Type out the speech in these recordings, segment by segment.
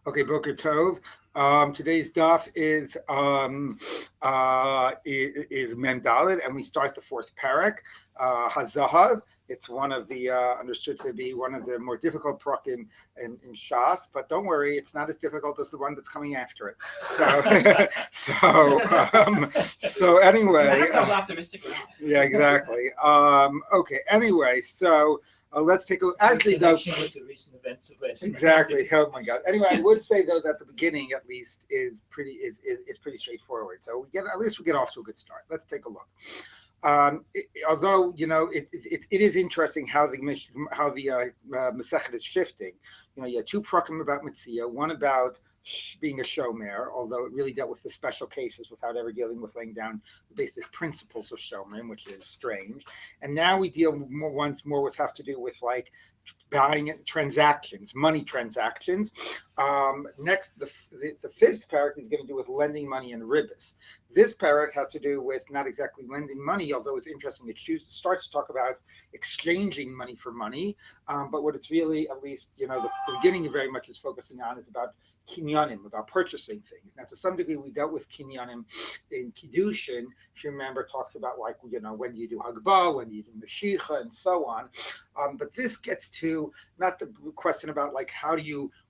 Okay, Boker Tov. Today's daf is Mem Dalet, and we start the fourth parak, Hazahav. It's one of the understood to be one of the more difficult prakim in Shas, but don't worry, it's not as difficult as the one that's coming after it. So anyway, I was optimistic. Yeah, exactly. Okay. Anyway, so let's take a look. Actually, though, with the recent events of last night. exactly. Oh my God. Anyway, I would say though that the beginning, at least, is pretty straightforward. So at least we get off to a good start. Let's take a look. Although it is interesting how the Masechet is shifting. You had two prakim about Metzia, one about being a shomer, although it really dealt with the special cases without ever dealing with laying down the basic principles of shomer, which is strange. And now we deal once more with have to do with like buying transactions, money transactions. Next, the fifth parak is going to do with lending money and ribbis. This parak has to do with not exactly lending money, although it's interesting. It starts to talk about exchanging money for money, but what it's really, at least, the beginning very much is focusing on is about kinyanim, about purchasing things. Now, to some degree, we dealt with kinyanim in Kiddushin. If you remember, talked about like, when do you do Hagbah, when do you do Mashicha, and so on. But this gets to not the question about like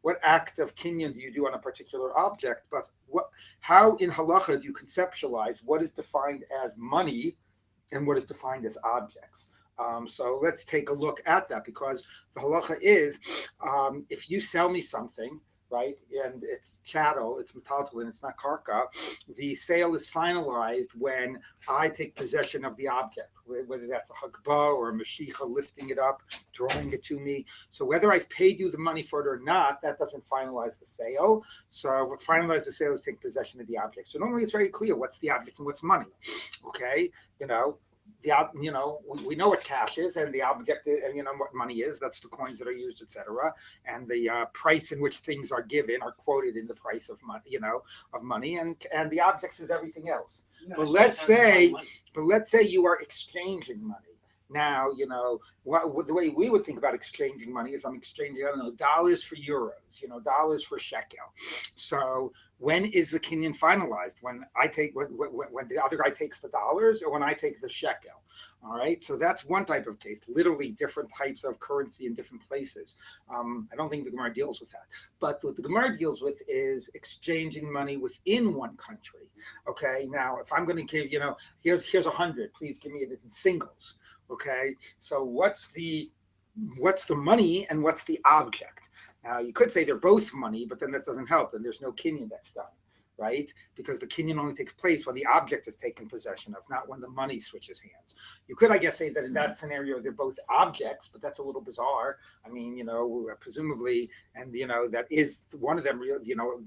what act of kinyan do you do on a particular object, but how in halacha do you conceptualize what is defined as money and what is defined as objects. So let's take a look at that, because the halacha is if you sell me something, right, and it's chattel, it's metaltalin, it's not karka, the sale is finalized when I take possession of the object, whether that's a hagbah or a mashicha, lifting it up, drawing it to me. So whether I've paid you the money for it or not, that doesn't finalize the sale. So what finalizes the sale is take possession of the object. So normally it's very clear what's the object and what's money. Okay, we know what cash is, and the object is, and what money is. That's the coins that are used, etc. And the price in which things are given are quoted in the price of money, of money, and the objects is everything else. But let's say you are exchanging money. Now, the way we would think about exchanging money is I'm exchanging, dollars for euros, dollars for shekel. So when is the kinyan finalized? When the other guy takes the dollars, or when I take the shekel? All right, so that's one type of case. Literally different types of currency in different places. I don't think the Gemara deals with that. But what the Gemara deals with is exchanging money within one country. Okay, now if I'm going to give, here's 100, please give me it in singles. Okay, so what's the money and what's the object? Now you could say they're both money, but then that doesn't help. Then there's no kinyan that's done, right? Because the kinyan only takes place when the object is taken possession of, not when the money switches hands. You could, I guess, say that in that scenario they're both objects, but that's a little bizarre. I mean, presumably, and that is one of them.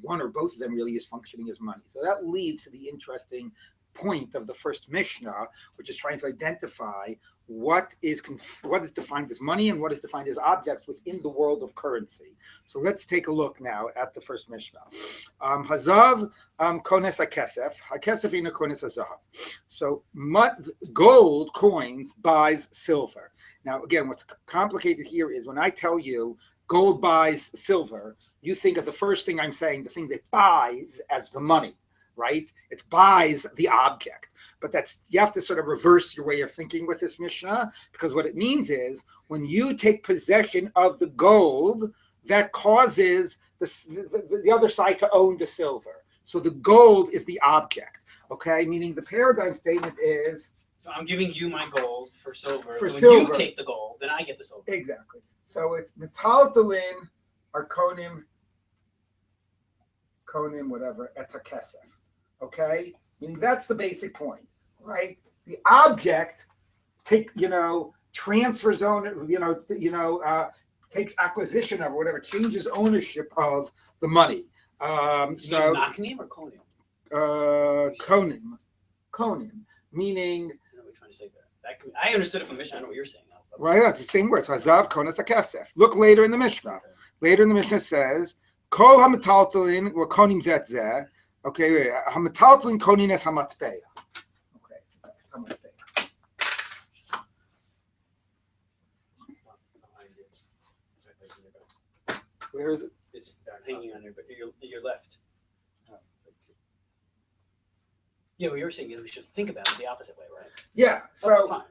One or both of them really is functioning as money. So that leads to the interesting point of the first Mishnah, which is trying to identify what is defined as money and what is defined as objects within the world of currency. So let's take a look now at the first Mishnah. Hazav kones hakesef, hakesef ina kones hazav. So gold coins buys silver. Now again, what's complicated here is when I tell you gold buys silver, you think of the first thing I'm saying, the thing that buys as the money. Right? It buys the object. But you have to sort of reverse your way of thinking with this Mishnah, because what it means is when you take possession of the gold, that causes the other side to own the silver. So the gold is the object. Okay? Meaning the paradigm statement is, so I'm giving you my gold for silver. For so silver. When you take the gold, then I get the silver. Exactly. So it's metaltalin or konim, whatever, et hakesef. Okay, meaning that's the basic point, right? The object transfers takes acquisition of, or whatever, changes ownership of the money. So Naknim or Konim? Konim, meaning. I know what you're trying to say there. I understood it from Mishnah. I know what you're saying now. Right, that's the same words. Hazav konas hakesef. Look later in the Mishnah. Okay. Later in the Mishnah says kol hametaltalin wa konim zet zeh. Okay, hametaltalin konines hamatpeya. Okay, hamatpeya. Where is it? is hanging on your left. Yeah, what you're saying is we should think about it the opposite way, right? Yeah. So fine.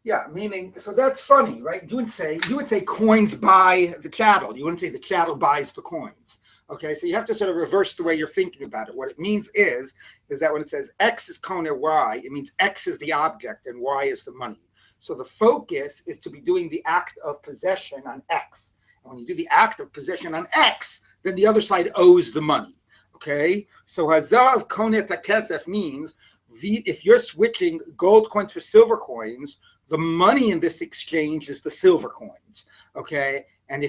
Yeah, meaning, so that's funny, right? You would say coins buy the chattel. You wouldn't say the chattel buys the coins. Okay, so you have to sort of reverse the way you're thinking about it. What it means is that when it says X is kona Y, it means X is the object and Y is the money. So the focus is to be doing the act of possession on X. And when you do the act of possession on X, then the other side owes the money. Okay, so hazav konet hakesef means if you're switching gold coins for silver coins, the money in this exchange is the silver coins, okay? And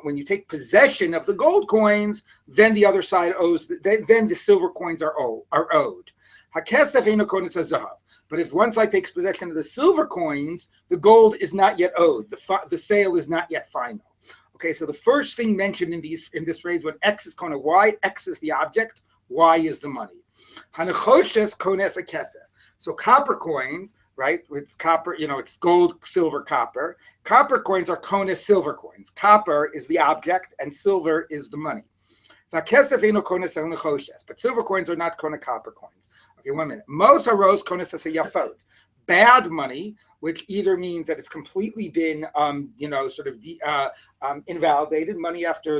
when you take possession of the gold coins, then the other side owes. Then the silver coins are owed. Hakesef eino kones hazav. But if one side takes possession of the silver coins, the gold is not yet owed. The sale is not yet final. Okay, so the first thing mentioned in this phrase, when X is kona Y, X is the object, Y is the money. Hanachoshes kones hakesef. So copper coins, right? It's copper, it's gold, silver, copper. Copper coins are kona silver coins. Copper is the object and silver is the money. But silver coins are not kona copper coins. Okay, 1 minute. Most are rose kona yafot. Bad money, which either means that it's completely been, invalidated. Money after,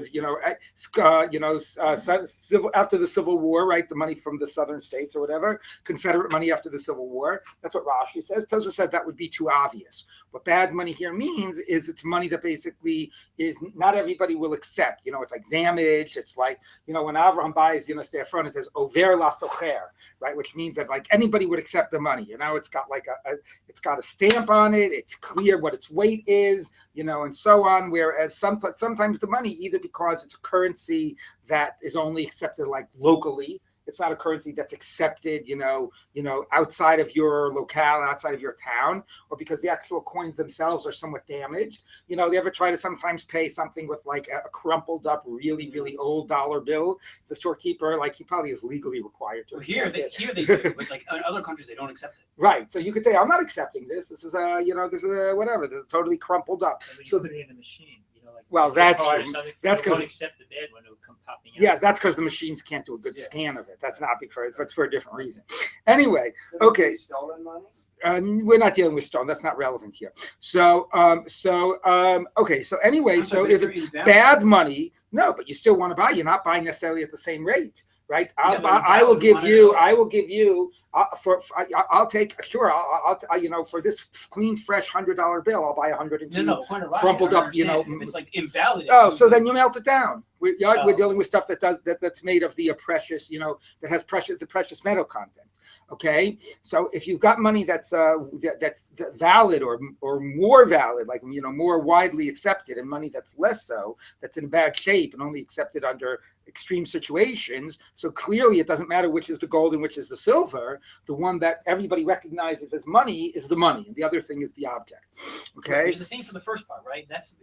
after the Civil War, right? The money from the southern states or whatever, Confederate money after the Civil War. That's what Rashi says. Tosa said that would be too obvious. What bad money here means is it's money that basically is not everybody will accept. It's like damaged. It's like, when Avraham buys, Stefan, it says over la socher, right? Which means that like anybody would accept the money. It's got like it's got a stamp on it. It's clear what its weight is, and so on. Whereas sometimes the money, either because it's a currency that is only accepted like locally, it's not a currency that's accepted, outside of your locale, outside of your town, or because the actual coins themselves are somewhat damaged. They ever try to sometimes pay something with like a crumpled up, really, really old dollar bill. The storekeeper, like he probably is legally required to. Well, here they do, but like in other countries they don't accept it. Right. So you could say, I'm not accepting this. This is whatever. This is totally crumpled up. So put it in the machine. Well, that's because don't accept the bad one; it'll come popping out. Yeah, that's because the machines can't do a good scan of it. That's not because it's for a different reason. Anyway, okay. Stolen money? We're not dealing with stone. That's not relevant here. So okay. So anyway, so if it's bad money, no, but you still want to buy. You're not buying necessarily at the same rate, right? I will give you. For this clean, fresh $100 bill, I'll buy 102 crumpled up. It's like invalid. Oh, so then you melt it down. We're dealing with stuff that's made of the precious, that has the precious metal content. Okay, so if you've got money that's valid or more valid, like more widely accepted, and money that's less so, that's in bad shape and only accepted under extreme situations, so clearly it doesn't matter which is the gold and which is the silver. The one that everybody recognizes as money is the money, and the other thing is the object. Okay, it's the same for the first part, right? That's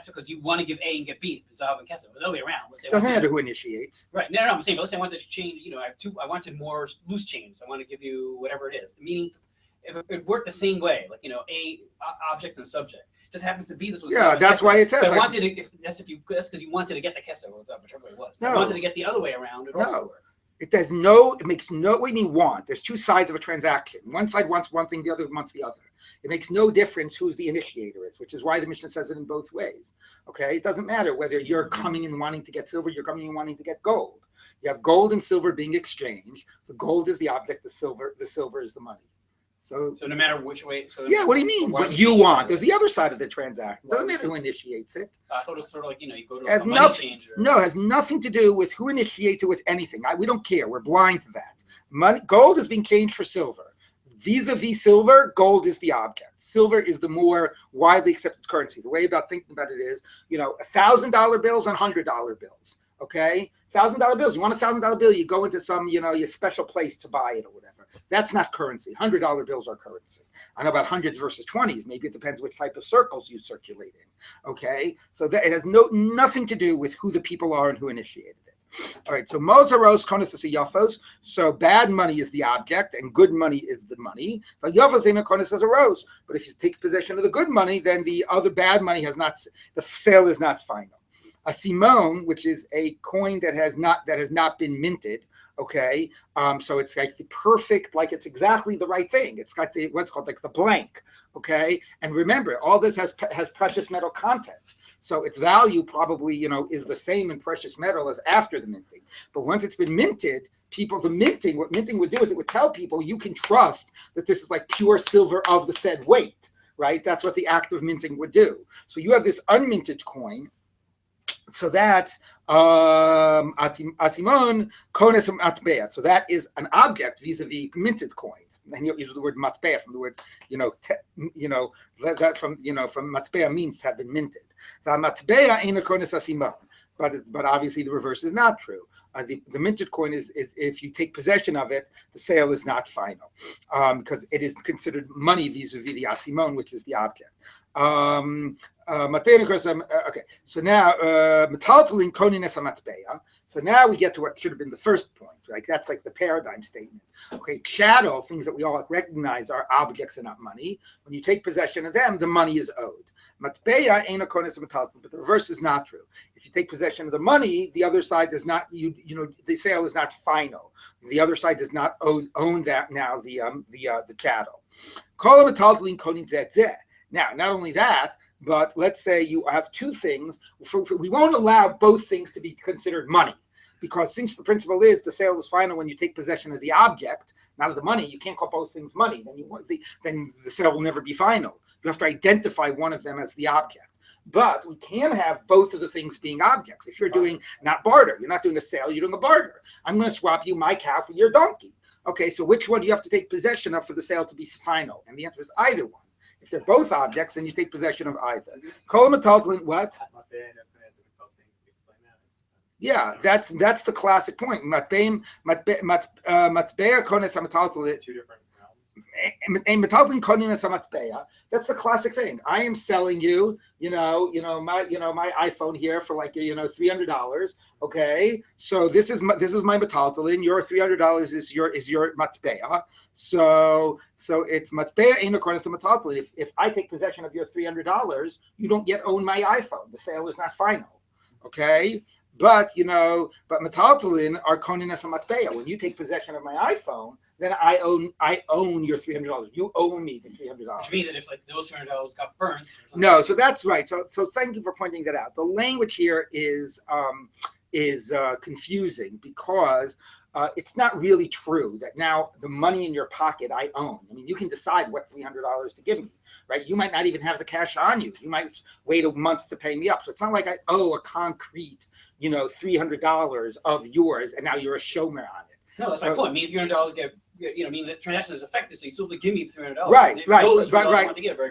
because you want to give A and get B. Zahav and Kesef. It was the other way around. Doesn't matter who initiates. Right. No, I'm saying, but let's say I wanted to change. I wanted more loose change. I want to give you whatever it is. Meaning, if it worked the same way, like A object and subject. Just happens to be this was. Yeah, that's why it says. So I wanted to. That's because you wanted to get the Kesef, whichever way it was. No. I wanted to get the other way around. It also worked. It makes no, what do you mean want? There's two sides of a transaction. One side wants one thing, the other wants the other. It makes no difference who's the initiator is, which is why the Mishnah says it in both ways. Okay, it doesn't matter whether you're coming and wanting to get silver, you're coming and wanting to get gold. You have gold and silver being exchanged. The gold is the object, the silver is the money. So no matter which way. Yeah, what do you mean? What you want? There's the other side of the transaction. Doesn't matter who initiates it. I thought it was sort of like you go to a money changer. No, it has nothing to do with who initiates it with anything. We don't care. We're blind to that. Gold is being changed for silver. Vis-a-vis silver, gold is the object. Silver is the more widely accepted currency. The way about thinking about it is, $1,000 bills and $100 bills. Okay, $1,000 bills. You want a $1,000 bill? You go into some, your special place to buy it or whatever. That's not currency. $100 bills are currency. I know about hundreds versus 20s. Maybe it depends which type of circles you circulate in. Okay, so that it has nothing to do with who the people are and who initiated it. All right, so Mozaros konas yafos. So bad money is the object, and good money is the money. But yafos ena konas as a rose. But if you take possession of the good money, then the other bad money has not. The sale is not final. a simon, which is a coin that has not been minted. Okay, so it's like the perfect, like it's exactly the right thing. It's got the what's called like the blank. Okay, and remember, all this has precious metal content. So its value probably, is the same in precious metal as after the minting. But once it's been minted, what minting would do is it would tell people you can trust that this is like pure silver of the said weight, right? That's what the act of minting would do. So you have this unminted coin. So that's asimon kones matbea. So that is an object vis-a-vis minted coins. And you use the word matbea from the word, that from matbea means to have been minted. The matbea ain't a kones asimon. But obviously the reverse is not true. The minted coin is if you take possession of it, the sale is not final because it is considered money vis-a-vis the asimon, which is the object. Okay, so now metaltalin konines hamatbeya. So now we get to what should have been the first point, right? That's like the paradigm statement. Okay, shadow, things that we all recognize are objects and not money. When you take possession of them, the money is owed. Matbeya ain't a kones metaltalin, but the reverse is not true. If you take possession of the money, the other side does not. The sale is not final. The other side does not own that now. The chattel. Kol metaltalin konin zeh. Now, not only that, but let's say you have two things. We won't allow both things to be considered money because since the principle is the sale is final when you take possession of the object, not of the money, you can't call both things money. Then the sale will never be final. You have to identify one of them as the object. But we can have both of the things being objects. If you're doing not barter, you're not doing a sale, you're doing a barter. I'm going to swap you my cow for your donkey. Okay, so which one do you have to take possession of for the sale to be final? And the answer is either one. If they're both objects, then you take possession of either. Kol metaltalin, what? Yeah, that's the classic point. Matbeya kones hametaltalin. Two different That's the classic thing. I am selling you, my iPhone here for like $300. Okay, so this is my metaltalin. Your $300 is your matbeya. So it's matbeya in accordance to metaltalin. If I take possession of your $300, you don't yet own my iPhone. The sale is not final. Okay. But metaltalin are koniness matbeya. When you take possession of my iPhone, then I own your $300. You owe me the $300. Which means that if like those $300 got burnt. No, so that's right. So thank you for pointing that out. The language here is confusing because it's not really true that now the money in your pocket I own. I mean, you can decide what $300 to give me, right? You might not even have the cash on you. You might wait a month to pay me up. So it's not like I owe a concrete, $300 of yours, and now you're a showman on it. No, that's my point. Me and $300 get. The transaction is effective, so you still have to give me $300. Right.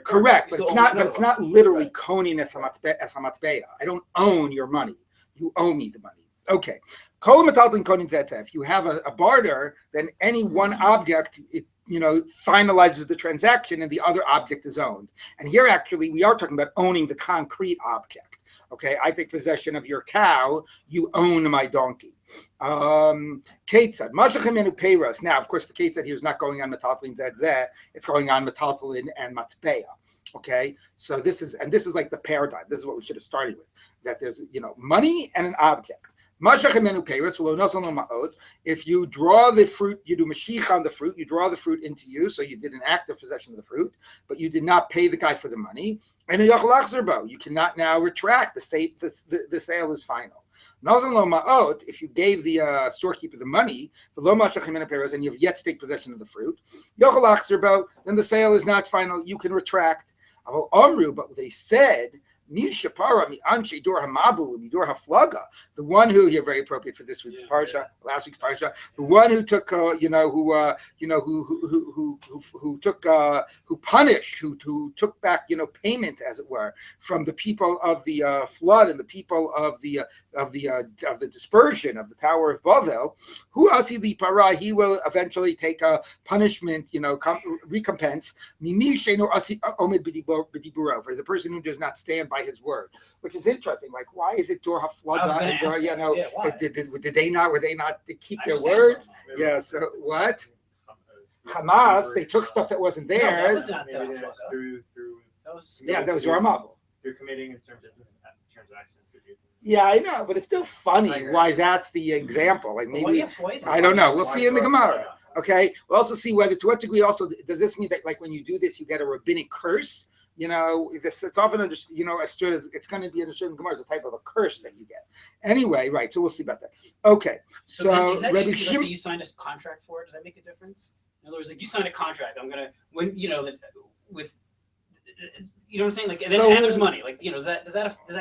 Correct. But it's not literally konin es hamatbeya. I don't own your money. You owe me the money. Okay. Kol metaltalin konin zeh. If you have a barter, then any one object finalizes the transaction, and the other object is owned. And here, actually, we are talking about owning the concrete object. Okay, I take possession of your cow. You own my donkey. Ketzad, Mashachem Peiros. Now, of course, the Ketzad here is not going on metaltalin zeh. It's going on metaltalin and matbeya. Okay, so this is like the paradigm. This is what we should have started with. That there's money and an object. If you draw the fruit, you do mashich on the fruit. You draw the fruit into you, so you did an active possession of the fruit, but you did not pay the guy for the money. And you cannot now retract the sale is final. If you gave the storekeeper the money, and you have yet to take possession of the fruit, then the sale is not final. You can retract. But they said, the one who, you're very appropriate for this week's parsha, last week's parsha, the one who took, who punished, who took back, payment, as it were, from the people of the flood and the people of the dispersion of the Tower of Bavel, who asi the para, he will eventually take a punishment, recompense, for the person who does not stand by his word, which is interesting. Like, why is it Dor Haflaga and Dor, did they not? Were they not to keep their words? Yeah. So what? Hamas, they took stuff that wasn't theirs. That was Your Mabel. They're committing in terms of business transactions to do things. Yeah, I know, but it's still I funny agree. why that's the example. Like Why, maybe yeah, so why is it I don't know. funny? We'll see in the Gemara. Okay. We'll also see whether to what degree also does this mean that like when you do this you get a rabbinic curse. This it's often understood. Understood as it's going to be understood in Gemara as a type of a curse that you get. Anyway, right. So we'll see about that. Okay. So then, is that Rabbi let's say Shimon. you signed a contract for it? Does that make a difference? In other words, like you signed a contract. I'm gonna when that with you know what I'm saying? Like and then and there's money. Like does that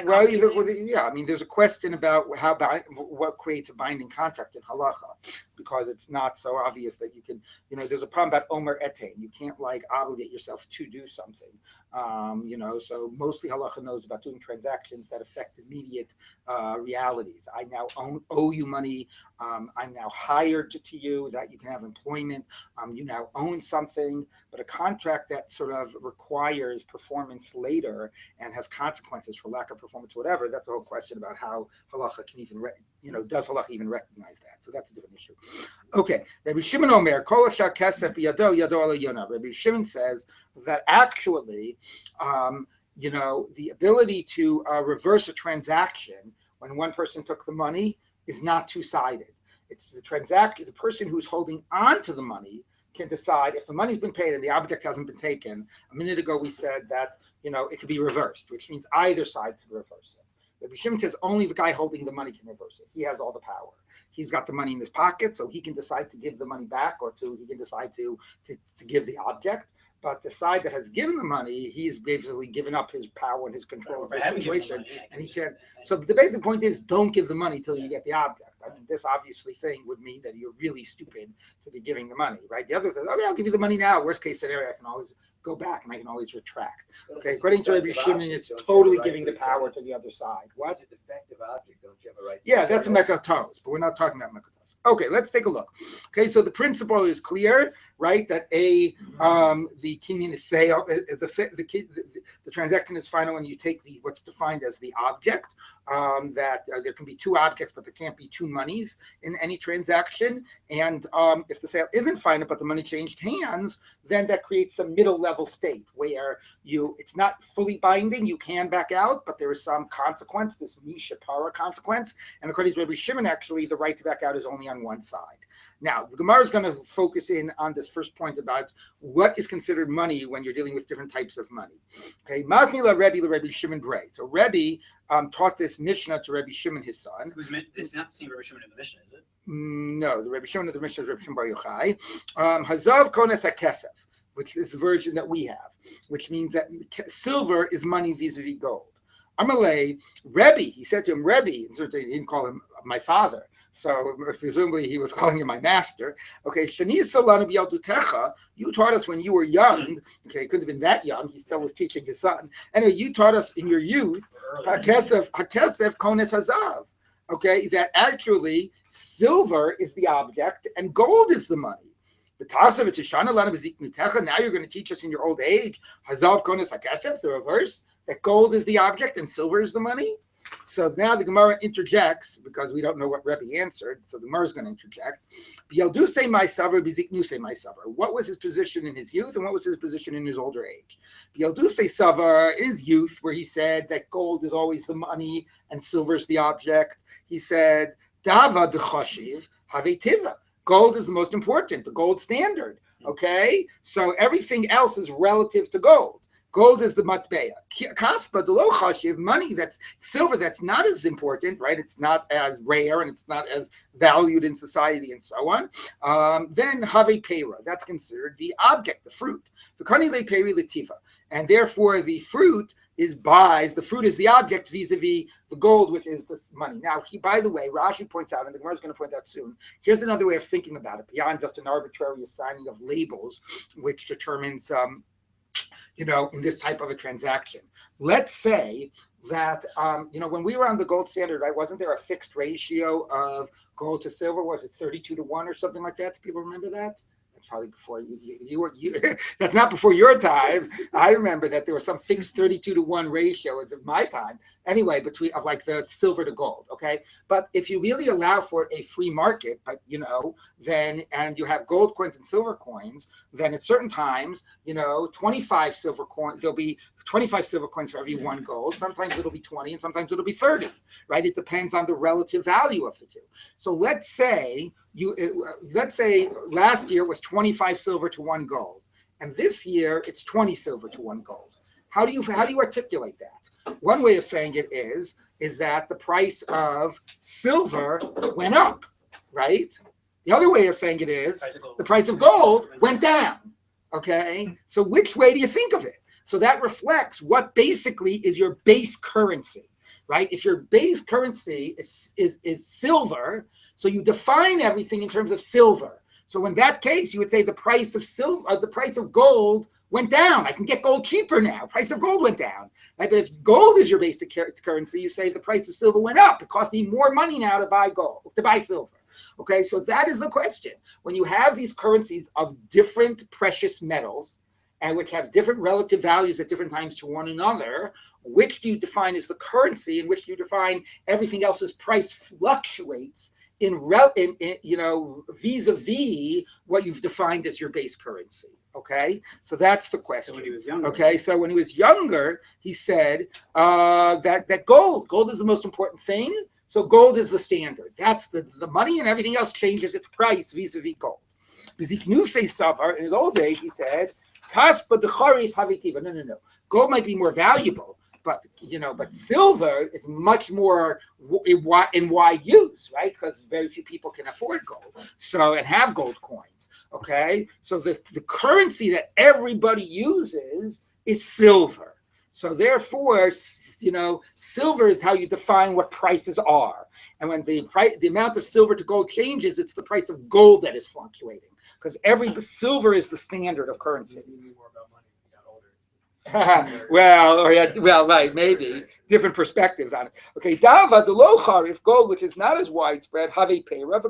Well, complicate things? yeah. I mean, there's a question about what creates a binding contract in halacha, because it's not so obvious that you can. There's a problem about omer etain. You can't like obligate yourself to do something. So mostly halacha knows about doing transactions that affect immediate realities. I now owe you money. I'm now hired to you, that you can have employment. You now own something, but a contract that sort of requires performance later and has consequences for lack of performance, whatever. That's a whole question about how halacha can even, does halacha even recognize that? So that's a different issue. Okay, Rabbi Shimon Omer, Kol Asher Kesef B'Yado Yado Ala Yona. Rabbi Shimon says that actually, the ability to reverse a transaction when one person took the money is not two-sided. It's the person who's holding on to the money can decide if the money's been paid and the object hasn't been taken. A minute ago we said that it could be reversed, which means either side could reverse it. Rabbi Shimon says only the guy holding the money can reverse it. He has all the power. He's got the money in his pocket, so he can decide to give the money back, or he can decide to give the object. But the side that has given the money, he's basically given up his power and his control of the situation, and he can't. So the basic point is, don't give the money till you get the object. I mean, this obviously thing would mean that you're really stupid to be giving the money, right? The other thing, okay, I'll give you the money now. Worst case scenario, I can always go back and I can always retract. Okay, according to Rabbi Shimon, it's totally giving the power to the other side. What? It's a defective object. Don't you have a right? Yeah, that's a mekatos, but we're not talking about mekatos. Okay, let's take a look. Okay, so the principle is clear, right? That the kinyan is sale, the transaction is final when you take what's defined as the object. That there can be two objects, but there can't be two monies in any transaction. And if the sale isn't final, but the money changed hands, then that creates a middle level state where it's not fully binding. You can back out, but there is some consequence, this mishapara consequence. And according to Rabbi Shimon, actually, the right to back out is only on one side. Now, the Gemara is going to focus in on this first point about what is considered money when you're dealing with different types of money. Okay, Masni la Rabbi Shimon Brei. So Rabbi taught this Mishnah to Rabbi Shimon, his son. It's not the same Rabbi Shimon in the Mishnah, is it? No, the Rabbi Shimon of the Mishnah is Rabbi Shimon Bar Yochai. Hazav kones hakesef, which is the version that we have, which means that silver is money vis-a-vis gold. Amalei, Rebbe, he said to him, Rebbe, and certainly he didn't call him my father, so presumably he was calling him my master. Okay, Shani Salana B'Yaldutecha, you taught us when you were young. Okay, couldn't have been that young. He still was teaching his son. Anyway, you taught us in your youth, Hakesef Kones Hazav. Okay, that actually silver is the object and gold is the money. Now you're going to teach us in your old age, Hazav Kones Hakesef, the reverse, that gold is the object and silver is the money. So now the Gemara interjects, because we don't know what Rebbe answered, so the Gemara is going to interject. What was his position in his youth, and what was his position in his older age? In his youth, where he said that gold is always the money and silver is the object, he said, Dava d'choshiv have tiva. Gold is the most important, the gold standard. Okay? So everything else is relative to gold. Gold is the matbeya. Kaspa, the low chashiv, money that's silver, that's not as important, right? It's not as rare and it's not as valued in society and so on. Then have pera, that's considered the object, the fruit. And therefore the fruit is the fruit is the object vis-a-vis the gold, which is the money. Now, by the way, Rashi points out, and the Gemara is going to point out soon, here's another way of thinking about it, beyond just an arbitrary assigning of labels, which determines in this type of a transaction. Let's say that, when we were on the gold standard, right, wasn't there a fixed ratio of gold to silver? Was it 32 to 1 or something like that? Do people remember that? That's probably before you were. That's not before your time. I remember that there was some fixed 32-to-1 ratio of my time. Anyway, between of like the silver to gold. Okay, but if you really allow for a free market, but then and you have gold coins and silver coins, then at certain times, 25 silver coins. There'll be 25 silver coins for every one gold. Sometimes it'll be 20, and sometimes it'll be 30. Right? It depends on the relative value of the two. So let's say last year was 25 silver to 1 gold, and this year it's 20 silver to 1 gold. How do you articulate that? One way of saying it is that the price of silver went up, right? The other way of saying it is the price of gold went down. Okay, so which way do you think of it? So that reflects what basically is your base currency. Right? If your base currency is silver, so you define everything in terms of silver. So in that case, you would say the price of silver, the price of gold went down. I can get gold cheaper now. Price of gold went down. Right? But if gold is your basic currency, you say the price of silver went up. It costs me more money now to buy gold, to buy silver. Okay, so that is the question. When you have these currencies of different precious metals, and which have different relative values at different times to one another, which do you define as the currency, and which do you define everything else's price fluctuates vis-a-vis what you've defined as your base currency. Okay, so that's the question. So when he was younger. Okay, so when he was younger, he said that gold is the most important thing. So gold is the standard. That's the money, and everything else changes its price vis-a-vis gold. Because if you say Savar, in his old days, he said, no. Gold might be more valuable, but silver is much more in wide use, right? Because very few people can afford gold, and have gold coins. Okay, so the currency that everybody uses is silver. So therefore, silver is how you define what prices are. And when the amount of silver to gold changes, it's the price of gold that is fluctuating. Because silver is the standard of currency. Right, maybe different perspectives on it. Okay, Dava the low charif gold, which is not as widespread, have a payra.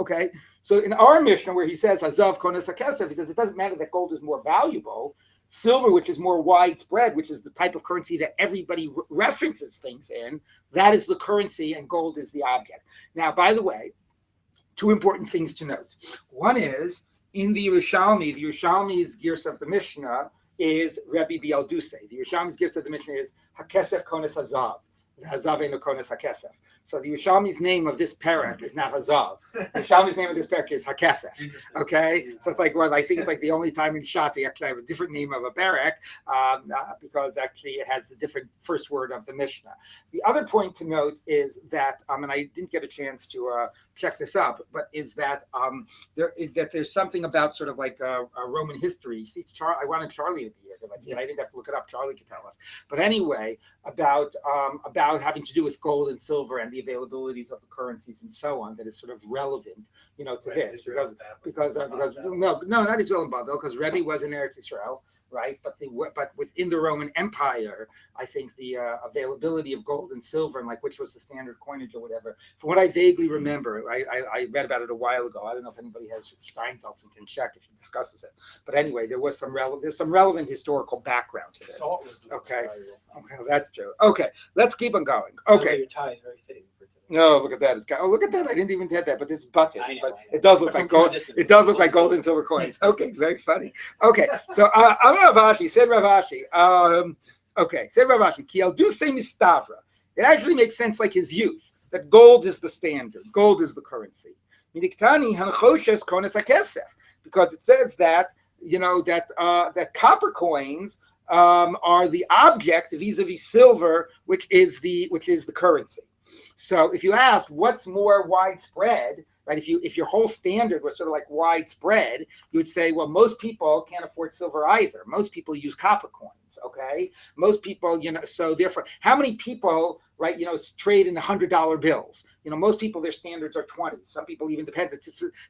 Okay, so in our Mishnah where he says Hazav konas hakesef, he says it doesn't matter that gold is more valuable. Silver, which is more widespread, which is the type of currency that everybody references things in, that is the currency, and gold is the object. Now, by the way, two important things to note. One is, in the Yerushalmi's Girsa of the Mishnah is Rabbi Bialduse. The Yerushalmi's Girsa of the Mishnah is Hakesef Kones Hazav. Hazav eno Kones Hakesef. So the Yerushalmi's name of this parak is not Hazav. The Yerushalmi's name of this parak is Hakesef. Okay? So it's like, I think it's like the only time in Shas you actually have a different name of a parak because actually it has the different first word of the Mishnah. The other point to note is that, and I didn't get a chance to check this up, but is that there's something about sort of like a Roman history. See, I wanted Charlie to be here because I didn't have to look it up. Charlie could tell us. But anyway, about having to do with gold and silver and the availabilities of the currencies and so on, that is sort of relevant, to this because no, not Israel and Bava, because Rabbi was in Eretz Israel. Right, but within the Roman Empire, I think the availability of gold and silver, and which was the standard coinage or whatever. From what I vaguely remember, I read about it a while ago. I don't know if anybody has Steinsaltz and can check if he discusses it. But anyway, there's some relevant historical background to this. Okay, that's true. Okay, let's keep on going. Okay, your tie is very fitting. No, look at that. Look at that. I didn't even get that, but it's button. But it does look like gold. It does look like gold and silver coins. Okay, very funny. Okay, so Ravashi said Kiel do say mistavra. It actually makes sense like his youth, that gold is the standard. Gold is the currency. Because it says that, that copper coins are the object vis-a-vis silver, which is the currency. So if you ask what's more widespread, right? If your whole standard was sort of like widespread, you would say, well, most people can't afford silver either. Most people use copper coins. Okay, most people, so therefore, how many people, right? Trade in $100 bills. Most people, their standards are 20. Some people even depends.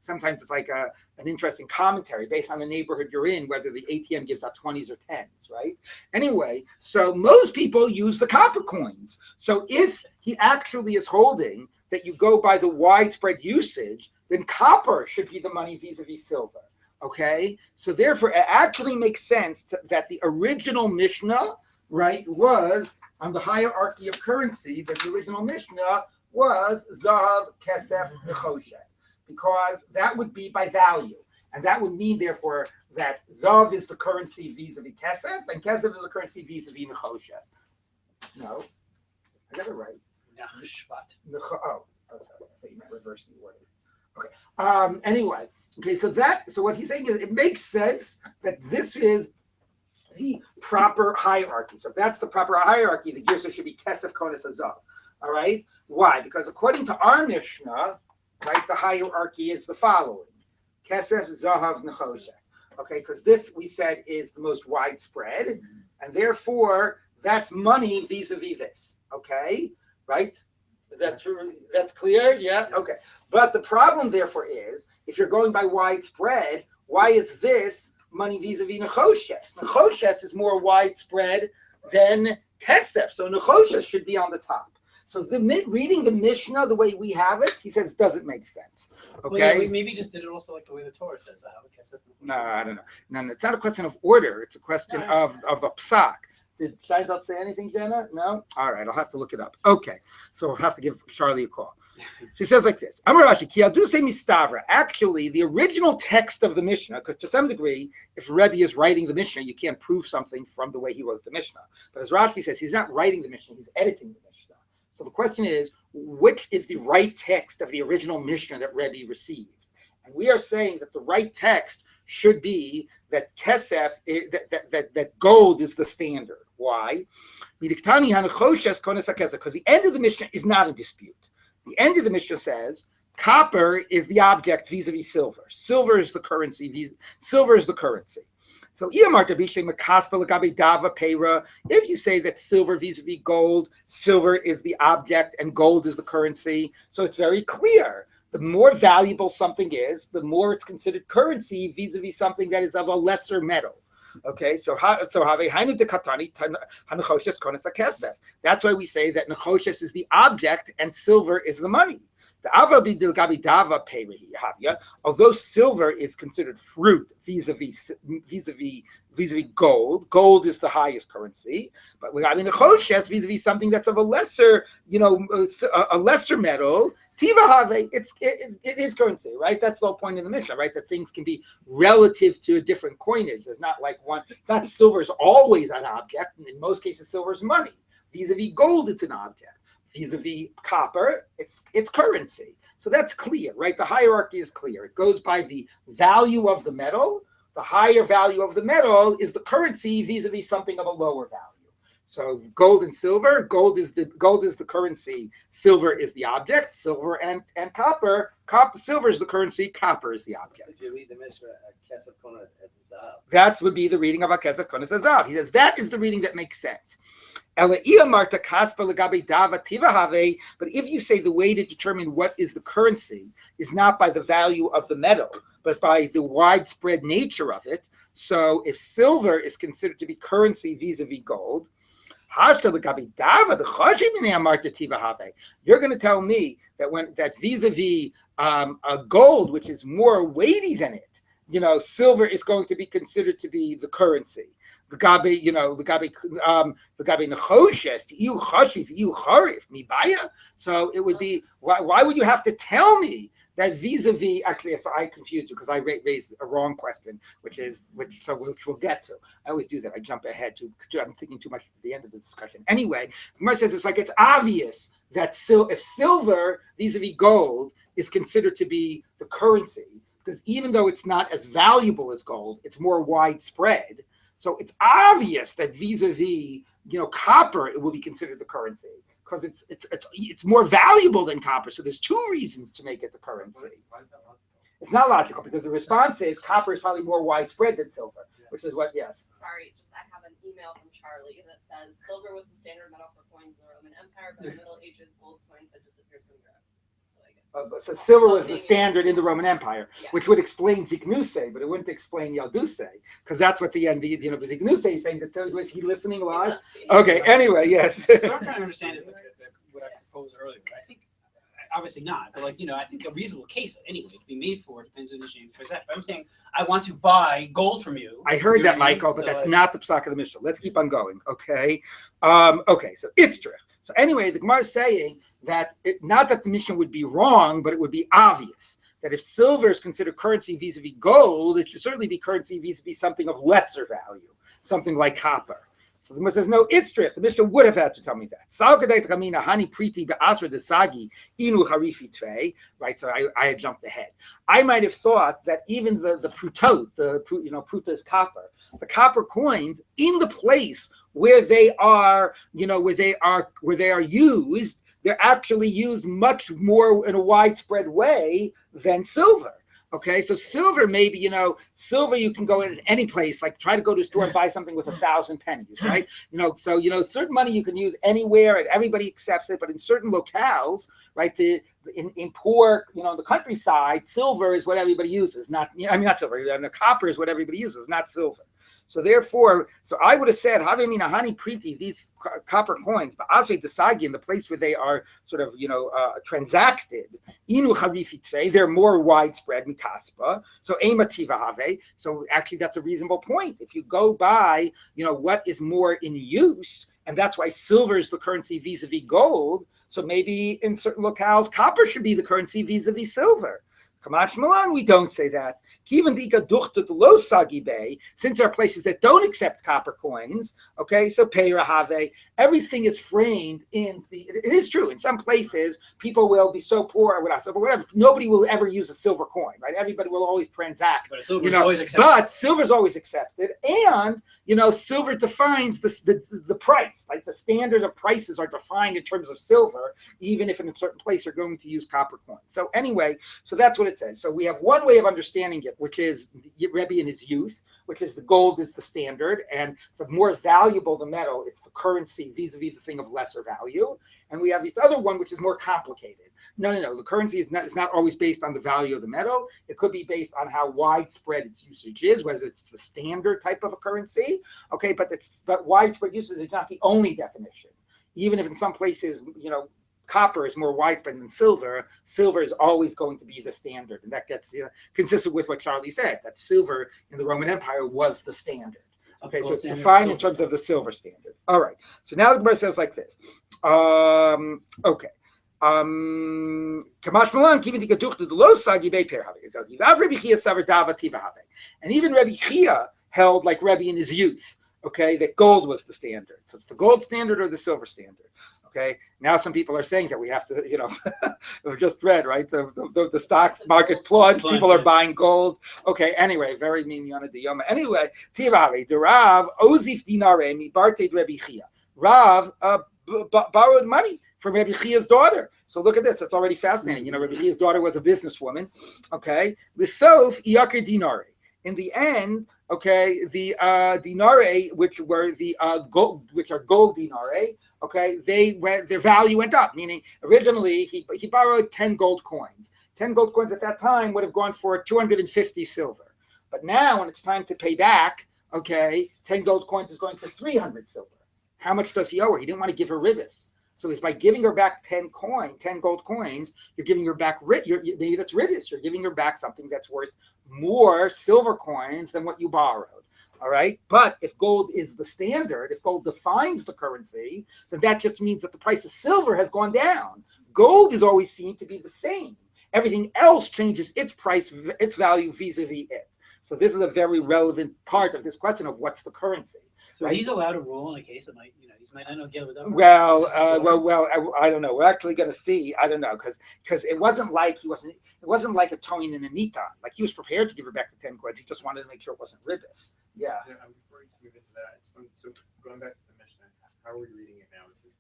Sometimes it's like an interesting commentary based on the neighborhood you're in, whether the ATM gives out 20s or 10s, right? Anyway, so most people use the copper coins. So if he actually is holding that you go by the widespread usage, then copper should be the money vis-a-vis silver. Okay, so therefore it actually makes sense that the original Mishnah, right, was on the hierarchy of currency. That the original Mishnah was Zahav, Kesef, Nechoshet, because that would be by value, and that would mean therefore that Zahav is the currency vis-a-vis Kesef, and Kesef is the currency vis-a-vis Nechoshet. No, I got it right. Oh, sorry, I thought you meant reverse the order. Okay. Anyway. Okay, so what he's saying is it makes sense that this is the proper hierarchy. So if that's the proper hierarchy, the Girsa should be Kesef Konis Azav. All right? Why? Because according to our Mishnah, right, the hierarchy is the following: Kesef, Zahav, Nechoshet. Okay, because this we said is the most widespread, and therefore that's money vis-a-vis this. Okay, right? Is that true? That's clear? Yeah? Okay. But the problem, therefore, is if you're going by widespread, why is this money vis-a-vis Nechoshes? Nechoshes is more widespread than Kesef. So Nechoshes should be on the top. So reading the Mishnah the way we have it, he says, doesn't make sense. Okay? Well, maybe he just did it also like the way the Torah says that. No, I don't know. No, it's not a question of order. It's a question of a psak. Did Sheinfeld say anything, Jenna? No? All right, I'll have to look it up. Okay, so I'll have to give Charlie a call. She says like this. Actually, the original text of the Mishnah, because to some degree, if Rebbe is writing the Mishnah, you can't prove something from the way he wrote the Mishnah. But as Rashi says, he's not writing the Mishnah, he's editing the Mishnah. So the question is, which is the right text of the original Mishnah that Rebbe received? And we are saying that the right text should be that kesef, that gold is the standard. Why? Because the end of the Mishnah is not in dispute. The end of the Mishnah says copper is the object vis-a-vis silver. Silver is the currency. Silver is the currency. So if you say that silver vis-a-vis gold, silver is the object and gold is the currency, so it's very clear. The more valuable something is, the more it's considered currency vis-a-vis something that is of a lesser metal. Okay, that's why we say that nechoshes is the object and silver is the money. Although silver is considered fruit vis-a-vis gold, gold is the highest currency. But nechoshes vis-a-vis something that's of a lesser, a lesser metal. It is currency, right? That's the whole point of the Mishnah, right? That things can be relative to a different coinage. There's not like one. That silver is always an object, and in most cases, silver is money. Vis-a-vis gold, it's an object. Vis-a-vis copper, it's currency. So that's clear, right? The hierarchy is clear. It goes by the value of the metal. The higher value of the metal is the currency vis-a-vis something of a lower value. So gold and silver, gold is the currency, silver is the object, silver and copper, silver is the currency, copper is the object. So if you read the Mishnah, Kesef Konis Azav. That would be the reading of Kesef Konis Azav. He says that is the reading that makes sense. But if you say the way to determine what is the currency is not by the value of the metal, but by the widespread nature of it, so if silver is considered to be currency vis-a-vis gold, you're going to tell me that vis-a-vis a gold, which is more weighty than it, silver is going to be considered to be the currency. So it would be, why would you have to tell me that vis-a-vis, actually, so I confused you because I raised a wrong question, which we'll get to. I always do that. I jump ahead I'm thinking too much at the end of the discussion. Anyway, Gemara says it's obvious that if silver vis-a-vis gold is considered to be the currency, because even though it's not as valuable as gold, it's more widespread. So it's obvious that vis-a-vis, copper, it will be considered the currency because it's more valuable than copper. So there's two reasons to make it the currency. It's not logical because the response is copper is probably more widespread than silver, which is what, yes. Sorry, I have an email from Charlie that says silver was the standard metal for coins in the Roman Empire, but in the Middle Ages, gold coins had disappeared from Europe. So silver was the standard in the Roman Empire, which would explain Zignuse, but it wouldn't explain Yalduse, because that's what the end, Zignuse is saying. That was he listening live? Okay, anyway, yes. What I'm trying to understand is what I proposed earlier. I think obviously not. But like, I think a reasonable case anyway to be made for it depends on the exchange transaction. If I'm saying I want to buy gold from you. I heard that, Michael, but that's not the psak of the Mishnah. Let's keep on going. Okay. So it's true. So anyway, the Gemara is saying that not that the Mishnah would be wrong, but it would be obvious that if silver is considered currency vis-a-vis gold, it should certainly be currency vis-a-vis something of lesser value, something like copper. So the Gemara says, no, it's true. The Mishnah would have had to tell me that. Right, so I had jumped ahead. I might have thought that even the prutot, pruta is copper, the copper coins in the place where they are, where they are used, they're actually used much more in a widespread way than silver. Okay, so silver, maybe, silver you can go in any place, like try to go to a store and buy something with 1,000 pennies, right? So, certain money you can use anywhere and everybody accepts it, but in certain locales, right, in poor, the countryside, silver is what everybody uses, not silver, copper is what everybody uses, not silver. So therefore, I would have said, Hani Priti, these copper coins, but Asve Desagi, in the place where they are sort of, transacted, Inu Harifitve, they're more widespread, Mikaspa. So Emativa Have. So actually, that's a reasonable point. If you go by, what is more in use, and that's why silver is the currency vis-a-vis gold. So maybe in certain locales, copper should be the currency vis-a-vis silver. Kamach Milan, we don't say that. Since there are places that don't accept copper coins, okay, so Peirahave, everything is framed in it is true. In some places, people will be so poor or whatever, nobody will ever use a silver coin, right? Everybody will always transact. But silver's always accepted. But silver's always accepted. And, silver defines the price. Like the standard of prices are defined in terms of silver, even if in a certain place you're going to use copper coins. So anyway, so that's what it says. So we have one way of understanding it, which is Rebbe in his youth, which is the gold is the standard, and the more valuable the metal, it's the currency vis-a-vis the thing of lesser value. And we have this other one, which is more complicated. No. The currency is not always based on the value of the metal. It could be based on how widespread its usage is, whether it's the standard type of a currency. Okay, but widespread usage is not the only definition. Even if in some places, copper is more widespread than silver. Silver is always going to be the standard. And that gets consistent with what Charlie said, that silver in the Roman Empire was the standard. Okay, so it's defined in terms of the silver standard. All right. So now the Gemara says like this. Okay. And even Rabbi Chia held like Rabbi in his youth, okay, that gold was the standard. So it's the gold standard or the silver standard. Okay. Now some people are saying that we have to, we just read, right? The stock market plunged. People are buying gold. Okay. Anyway, very minyana de Yomi. Anyway, Tivare, the Rav Ozif dinare mi barte Rabbi Chia. Rav borrowed money from Rabbi Chia's daughter. So look at this. It's already fascinating. Rabbi Chia's daughter was a businesswoman. Okay. L'sof iyakir dinare. In the end, okay, the dinare, which were the gold, which are gold dinare, okay, their value went up. Meaning, originally he borrowed 10 gold coins. 10 gold coins at that time would have gone for 250 silver. But now, when it's time to pay back, okay, 10 gold coins is going for 300 silver. How much does he owe her? He didn't want to give her ribbis. So it's by giving her back 10 gold coins, you're giving her back, maybe that's ribbis. You're giving her back something that's worth more silver coins than what you borrowed. All right. But if gold is the standard, if gold defines the currency, then that just means that the price of silver has gone down. Gold is always seen to be the same. Everything else changes its price, its value vis-a-vis it. So this is a very relevant part of this question of what's the currency. So he's allowed to rule in a case that might, he might not get with that. Well, I don't know. We're actually going to see. I don't know because it wasn't like it wasn't like a Toyin and a Nita. Like he was prepared to give her back the 10 coins. He just wanted to make sure it wasn't ribbis. Yeah. Before you move into that, so going back to the Mishnah, how are we reading it now? Is it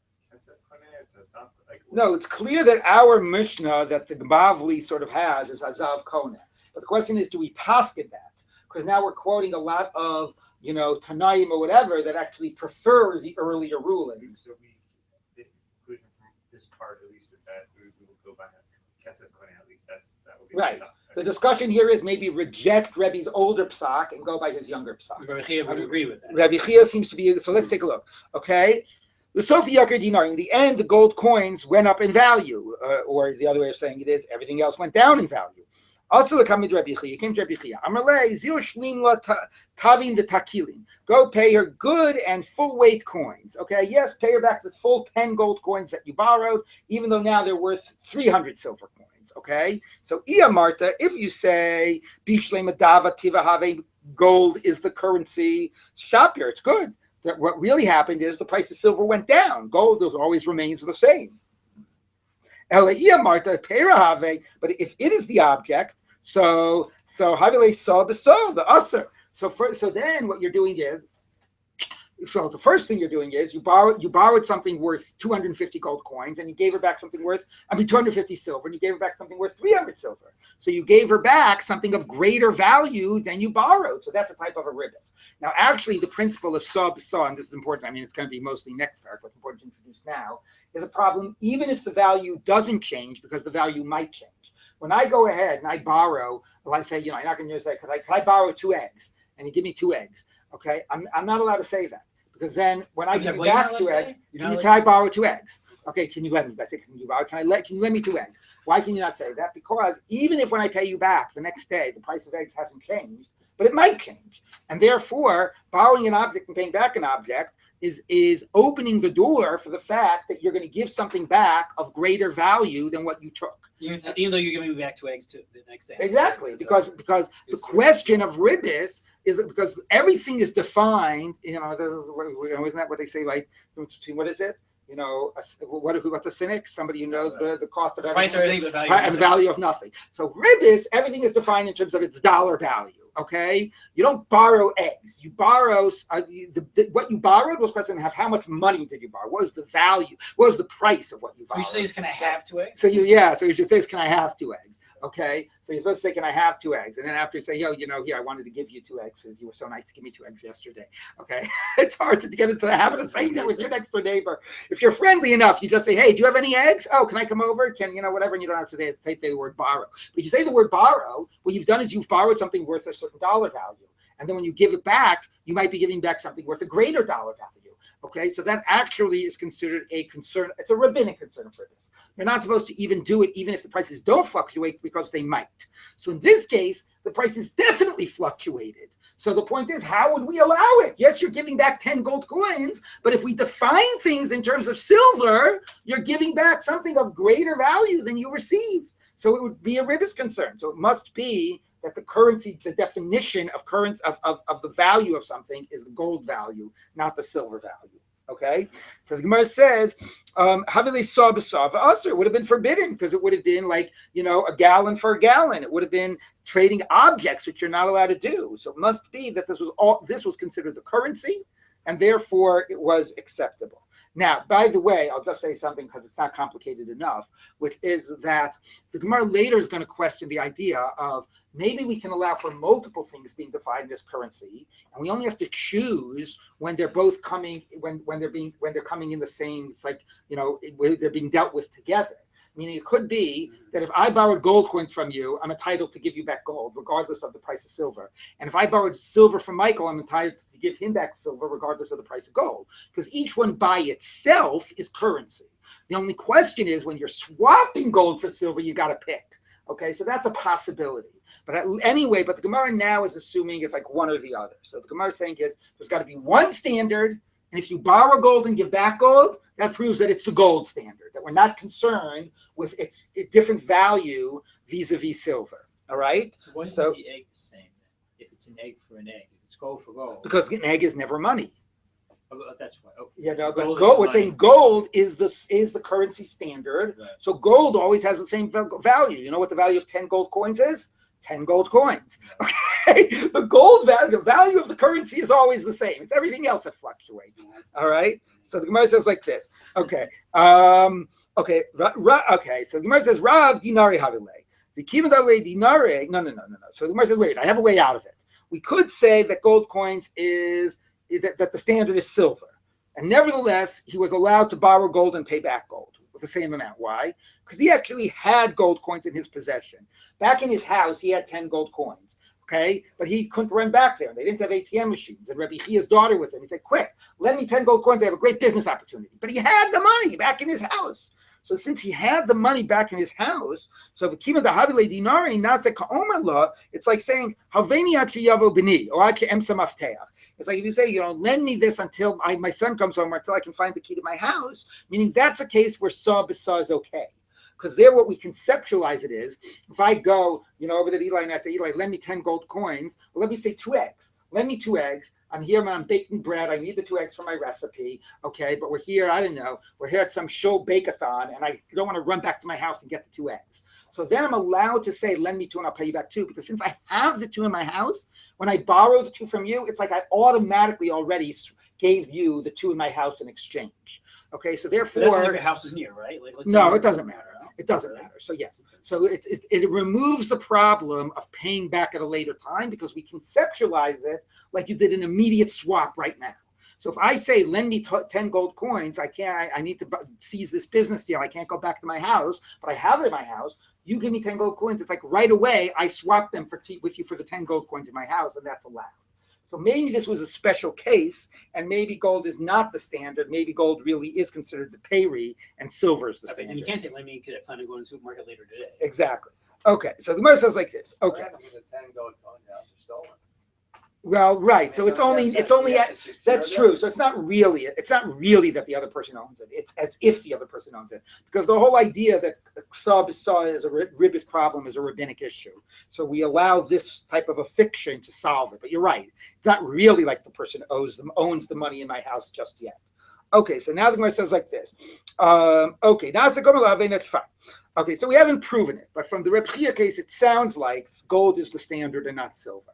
no, it's clear that our Mishnah that the Bavli sort of has is Azav Koneh. But the question is, do we paskin that? Because now we're quoting a lot of Tanaim or whatever that actually prefer the earlier ruling. So the conclusion from this part at least is that we will go by Kesef Koneh. At least that will be right. The discussion here is maybe reject Rebbe's older psak and go by his younger psak. Rabbi Chia would agree with that. Rabbi Chia seems to be. So let's take a look. Okay. The Sophie Yakar Dinar, in the end, the gold coins went up in value, or the other way of saying it is, everything else went down in value. Also, the coming to Rabbi Chia, came to Rabbi Chia. Amalei zil shlimla tavin v'takilin. Go pay her good and full weight coins. Okay, yes, pay her back the full 10 gold coins that you borrowed, even though now they're worth 300 silver coins. Okay, so Ia Marta, if you say bishlema dava tiva have, gold is the currency, shop here, it's good. That what really happened is the price of silver went down. Gold always remains the same. But if it is the object, so havile saw the usher. So then what you're doing is, so the first thing you're doing is you borrowed something worth 250 gold coins and you gave her back something worth 250 silver, and you gave her back something worth 300 silver. So you gave her back something of greater value than you borrowed. So that's a type of a ribis. Now actually the principle of saw, and this is important, I mean it's going to be mostly next part, but it's important to introduce now, is a problem even if the value doesn't change, because the value might change. When I go ahead and I borrow, well, I say, you're not going to say, can I borrow 2 eggs? And you give me 2 eggs. Okay, I'm not allowed to say that, because then when I give you back 2 eggs, can I borrow 2 eggs? Okay, can you let me? I say, can you let me 2 eggs? Why can you not say that? Because even if when I pay you back the next day, the price of eggs hasn't changed, but it might change, and therefore borrowing an object and paying back an object is opening the door for the fact that you're going to give something back of greater value than what you took. Even though you're giving me back 2 eggs too the next day. Exactly, because the question of ribis is because everything is defined. Isn't that what they say? Like, what is it? What's a cynic? Somebody who knows the cost of everything, price of everything, but value and the value of nothing. So ribis, everything is defined in terms of its dollar value. Okay, you don't borrow eggs. You borrow what you borrowed was question of how much money did you borrow? What was the value? What was the price of what you borrowed? So you say, can I have 2 eggs? So you should say, can I have 2 eggs? Okay, so you're supposed to say, can I have 2 eggs? And then after you say, here, I wanted to give you 2 eggs because you were so nice to give me 2 eggs yesterday. Okay, it's hard to get into the habit of saying that with your next door neighbor. If you're friendly enough, you just say, hey, do you have any eggs? Oh, can I come over? Whatever, and you don't have to say the word borrow. But you say the word borrow, what you've done is you've borrowed something worth a certain dollar value. And then when you give it back, you might be giving back something worth a greater dollar value. Okay, so that actually is considered a concern. It's a rabbinic concern for this. You're not supposed to even do it, even if the prices don't fluctuate, because they might. So in this case, the prices definitely fluctuated. So the point is, how would we allow it? Yes, you're giving back 10 gold coins, but if we define things in terms of silver, you're giving back something of greater value than you received. So it would be a ribis concern. So it must be that the currency, the definition of currency of the value of something is the gold value, not the silver value. Okay, so the Gemara says, "Havile saw b'sav usher." It would have been forbidden because it would have been like a gallon for a gallon. It would have been trading objects, which you're not allowed to do. So it must be that this was considered the currency, and therefore it was acceptable. Now, by the way, I'll just say something because it's not complicated enough, which is that the Gemara later is going to question the idea of maybe we can allow for multiple things being defined as currency, and we only have to choose when they're both coming when they're coming in the same. It's like they're being dealt with together. Meaning it could be that if I borrowed gold coins from you, I'm entitled to give you back gold, regardless of the price of silver. And if I borrowed silver from Michael, I'm entitled to give him back silver, regardless of the price of gold. Because each one by itself is currency. The only question is when you're swapping gold for silver, you got to pick. Okay, so that's a possibility. But anyway, the Gemara now is assuming it's like one or the other. So the Gemara is saying is there's got to be one standard. And if you borrow gold and give back gold, that proves that it's the gold standard, that we're not concerned with its different value vis-a-vis silver. All right? So why is the egg the same? If it's an egg for an egg, if it's gold for gold. Because an egg is never money. Oh, that's why. Okay. But gold, we're saying gold is the currency standard. Right. So gold always has the same value. You know what the value of 10 gold coins is? 10 gold coins. Okay, the value of the currency is always the same. It's everything else that fluctuates. All right. So the Gemara says like this. Okay. Okay. So the Gemara says Rav dinari havile. The kiva dinare. No. So the Gemara says, wait, I have a way out of it. We could say that gold coins is that the standard is silver, and nevertheless he was allowed to borrow gold and pay back gold with the same amount. Why? Because he actually had gold coins in his possession. Back in his house, he had 10 gold coins. Okay, but he couldn't run back there. They didn't have ATM machines. And Rabbi Chia's daughter was him. He said, quick, lend me 10 gold coins. I have a great business opportunity. But he had the money back in his house. So since he had the money back in his house, so it's like saying, it's like if you say, lend me this until my son comes home, or until I can find the key to my house, meaning that's a case where saw is okay. Because there, what we conceptualize it is, if I go, over to Eli and I say, Eli, lend me 10 gold coins, or let me say 2 eggs. Lend me 2 eggs. I'm here, I'm baking bread. I need the 2 eggs for my recipe. Okay, but we're here, I don't know, we're here at some show bake-a-thon, and I don't want to run back to my house and get the 2 eggs. So then I'm allowed to say, lend me 2 and I'll pay you back 2. Because since I have the 2 in my house, when I borrow the 2 from you, it's like I automatically already gave you the 2 in my house in exchange. Okay, so therefore, But that's not if your house is near, right? Like, let's no, say it doesn't matter. It doesn't matter. So yes, so it removes the problem of paying back at a later time, because we conceptualize it like you did an immediate swap right now. So if I say, lend me 10 gold coins, I need to seize this business deal. I can't go back to my house, but I have it in my house. You give me 10 gold coins. It's like right away, I swap them with you for the 10 gold coins in my house, and that's allowed. So maybe this was a special case, and maybe gold is not the standard. Maybe gold really is considered the payee, and silver is the standard. Then you can't say, lend me, because I plan to go to the supermarket later today. Exactly. Okay, so the Gemara says like this. Okay. What happened with the 10 gold coins that are stolen? Well, right. So it's only that's true. So it's not really that the other person owns it. It's as if the other person owns it, because the whole idea that saw is a ribis problem is a rabbinic issue. So we allow this type of a fiction to solve it. But you're right. It's not really like the person owns the money in my house just yet. Okay. So now the Gemara says like this. Okay. Now it's fine. Okay. So we haven't proven it, but from the Reb Chia case, it sounds like gold is the standard and not silver.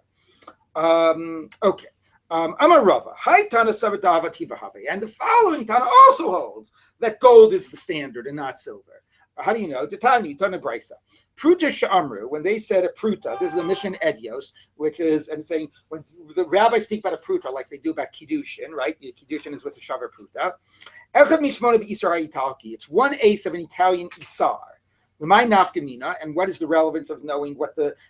Okay. Amar Rava, Hai Tana Savadava Tivahave, and the following Tana also holds that gold is the standard and not silver. How do you know? Titani Tana Brisa. Pruta Sha'amru, when they said a pruta, this is a mission edios, which is, I'm saying, when the rabbis speak about a pruta like they do about kiddushin, right? Kiddushin is with a shavar pruta. Echad mishmona be'isar ha'Italki. It's 1/8 of an Italian isar. L'may nafkamina, and what is the relevance of knowing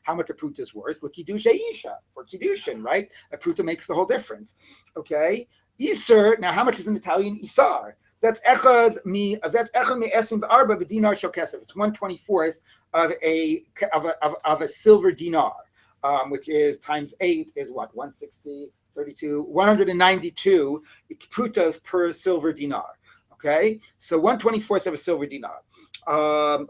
how much a pruta is worth? L'kiddusha isha, for kiddushin, right? A pruta makes the whole difference. Okay, isar. Now, how much is an Italian isar? That's echad me esim v'arba b'dinar shel kesef. It's 1/24 of a silver dinar, which is times 8 is what? 160, 32, 192 prutas per silver dinar. Okay, so 1/24 of a silver dinar. Why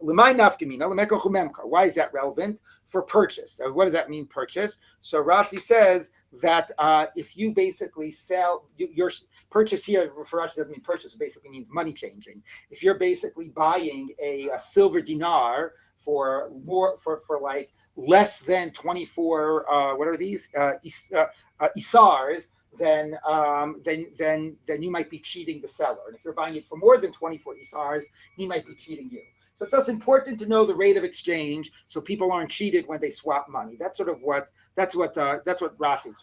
is that relevant? For purchase. So what does that mean, purchase? So Rashi says that if you basically sell your purchase here, for Rashi doesn't mean purchase, it basically means money changing. If you're basically buying a silver dinar for like less than 24 what are these isars, then you might be cheating the seller. And if you're buying it for more than 24 isars, he might be cheating you. So it's just important to know the rate of exchange so people aren't cheated when they swap money. That's what Rashi. So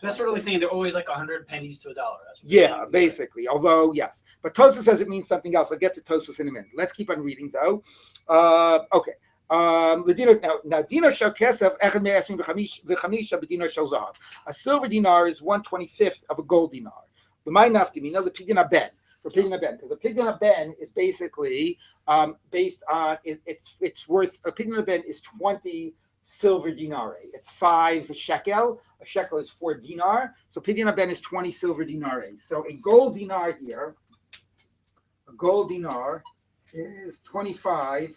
that's sort of like saying they're always like 100 pennies to $1. Yeah, basically. Although yes, but Tosfos says it means something else. I'll get to Tosfos in a minute. Let's keep on reading though. Okay. A silver dinar is 1/25 of a gold dinar. For pidyon haben, because a pidyon haben is basically based on it's worth, a pidyon haben is 20 silver dinare. It's 5 shekel. A shekel is 4 dinar. So pidyon haben is 20 silver dinare. So a gold dinar here, a gold dinar is 25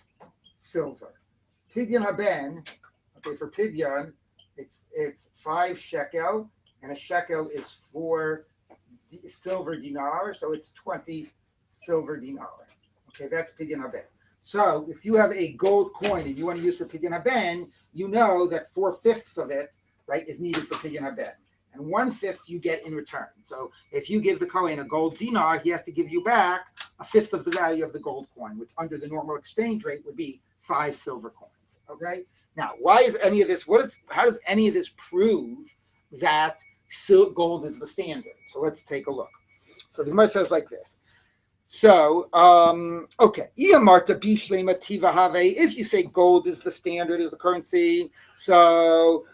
silver. Pidyon haben, okay, for pidyon, it's 5 shekel, and a shekel is 4 silver dinar, so it's 20 silver dinar. Okay, that's pidyon haben. So if you have a gold coin and you want to use for pidyon haben, you know that 4/5 of it, right, is needed for pidyon haben, and 1/5 you get in return. So if you give the Kohen a gold dinar, he has to give you back 1/5 of the value of the gold coin, which under the normal exchange rate would be 5 silver coins. Okay. Now, why is any of this? How does any of this prove that gold is the standard? So let's take a look. So the Gemara says like this. So, okay. If you say gold is the standard, is the currency, so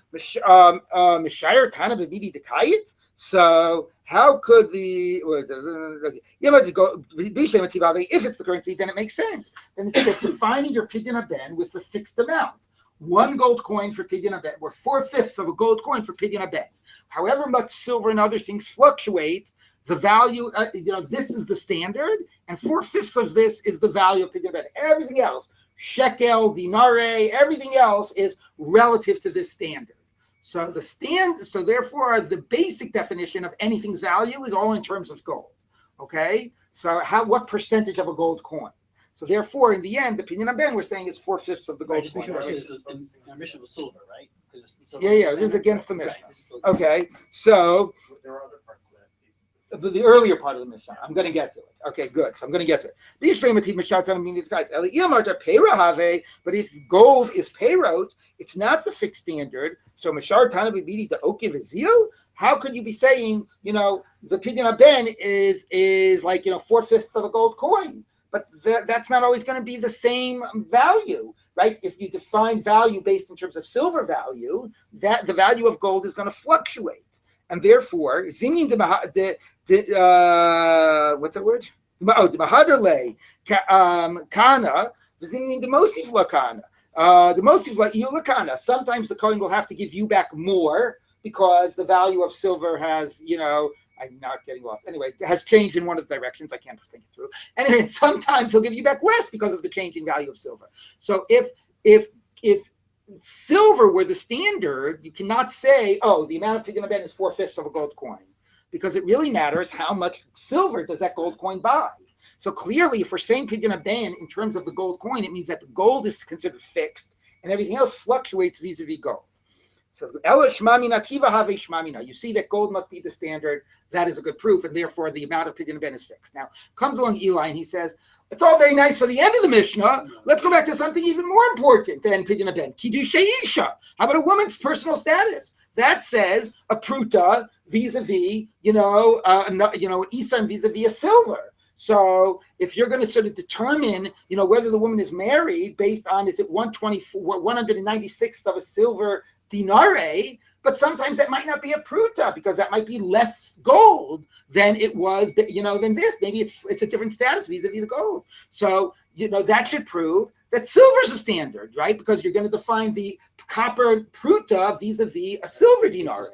so how could if it's the currency, then it makes sense. Then it's defining your pidyon ben with the fixed amount. 1 gold coin for pidyon ben, or 4/5 of a gold coin for pidyon ben. However much silver and other things fluctuate, the value, this is the standard, and 4/5 of this is the value of pidyon ben. Everything else, shekel, dinare, everything else is relative to this standard. So so therefore, the basic definition of anything's value is all in terms of gold. Okay, so what percentage of a gold coin? So therefore, in the end, the pidyon ben we're saying is 4/5 of the gold Right, just coin. make sure Right? this is our mission was silver, right? Yeah, this is against the Mishnah. Right, this is Okay, so There are other parts of that piece. the earlier part of the Mishnah, I'm going to get to it. Okay, good. So I'm going to get to it. But if gold is payrot, it's not the fixed standard. So how could you be saying, the pidyon ben is like 4/5 of a gold coin? But that's not always going to be the same value, right? If you define value based in terms of silver value, that the value of gold is going to fluctuate. And therefore, what's that word? The mahadale kana, zingin the mosif lakana. The mosif lakana. Sometimes the Kohen will have to give you back more because the value of silver has, I'm not getting lost. Anyway, it has changed in one of the directions. I can't think it through. Anyway, sometimes he'll give you back less because of the changing value of silver. So if silver were the standard, you cannot say, the amount of pidyon ben is 4/5 of a gold coin, because it really matters how much silver does that gold coin buy. So clearly, if we're saying pidyon ben in terms of the gold coin, it means that the gold is considered fixed and everything else fluctuates vis-a-vis gold. So you see that gold must be the standard. That is a good proof, and therefore the amount of pidyon ben is fixed. Now comes along Eli and he says, it's all very nice for the end of the Mishnah. Let's go back to something even more important than pidyon ben. Kiddushay isha. How about a woman's personal status? That says a pruta vis-a-vis, an isan vis-a-vis a silver. So if you're going to sort of determine, whether the woman is married based on, is it 196th of a silver dinare, but sometimes that might not be a pruta because that might be less gold than it was, than this. Maybe it's a different status vis-a-vis the gold. So, that should prove that silver's a standard, right? Because you're going to define the copper pruta vis-a-vis a silver dinare.